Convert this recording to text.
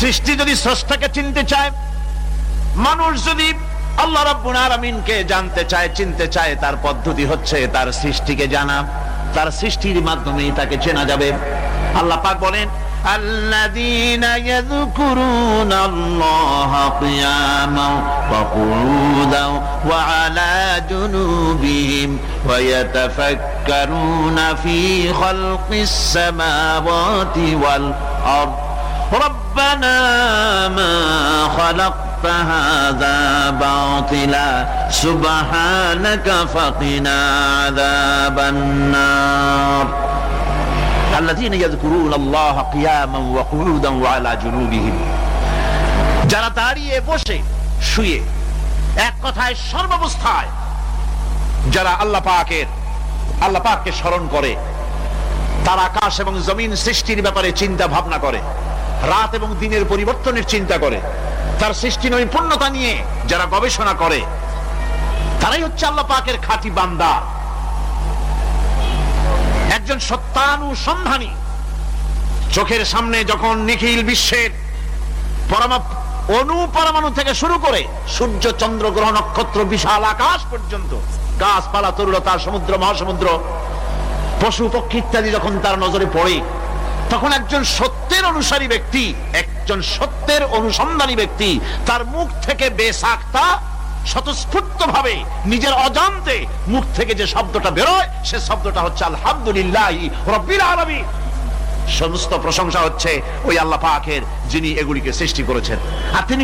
সৃষ্টি যদি স্রষ্টাকে চিনতে চায়, মানুষ যদি আল্লাহ রাব্বুল আলামিনকে জানতে চায়, চিনতে চায়, তার পদ্ধতি হচ্ছে তার সৃষ্টিকে জানা। তার সৃষ্টির মাধ্যমেই তাকে চেনা যাবে। আল্লাহ পাক বলেন, আল্লাযীনা ইয়াযকুরুনাল্লাহা কিয়ামান ওয়া কুউদান ওয়া আলা জুনুবিহিম ওয়া ইয়াতাফাক্কারুনা ফী খালকিস সামাওয়াতি ওয়াল আরদ রব্বানা মা খালাকতা হাযা বাতিলা সুবহানাকা ফাকিনা আযাবান নার। আল্লাযীনা ইয়াযকুরুনাল্লাহা কিয়ামান ওয়া কুউদান ওয়া আলা জুনুবিহিম, যারা দাঁড়িয়ে, বসে, শুয়ে, এক কথায় সর্বাবস্থায় যারা আল্লাহ পাককে স্মরণ করে, তারা আকাশ এবং জমিন সৃষ্টির ব্যাপারে চিন্তা ভাবনা করে, রাত এবং দিনের পরিবর্তনের চিন্তা করে, তার সৃষ্টি নৈপুণ্যতা নিয়ে যারা গবেষণা করে, তারাই হচ্ছে আল্লাহ পাকের খাঁটি বান্দা। একজন সত্যানুসন্ধানী, চোখের সামনে যখন নিখিল বিশ্বের পরমাণু থেকে শুরু করে সূর্য, চন্দ্র, গ্রহ, নক্ষত্র, বিশাল আকাশ পর্যন্ত, গাছপালা, তরুলতা, সমুদ্র, মহাসমুদ্র, পশু পক্ষী ইত্যাদি যখন তার নজরে পড়ে, তখন একজন সত্যের অনুসারী ব্যক্তি, একজন সত্যের অনুসন্ধানী ব্যক্তি, তার মুখ থেকে বেসাক্তা স্বতঃস্ফূর্ত ভাবে নিজের অজান্তে মুখ থেকে যে শব্দটা বেরোয়, সে শব্দটা হচ্ছে আলহামদুলিল্লাহি রাব্বিল আলামিন। সমস্ত প্রশংসা হচ্ছে ওই আল্লাহ পাকের, যিনি এগুলিকে সৃষ্টি করেছেন। আর তিনি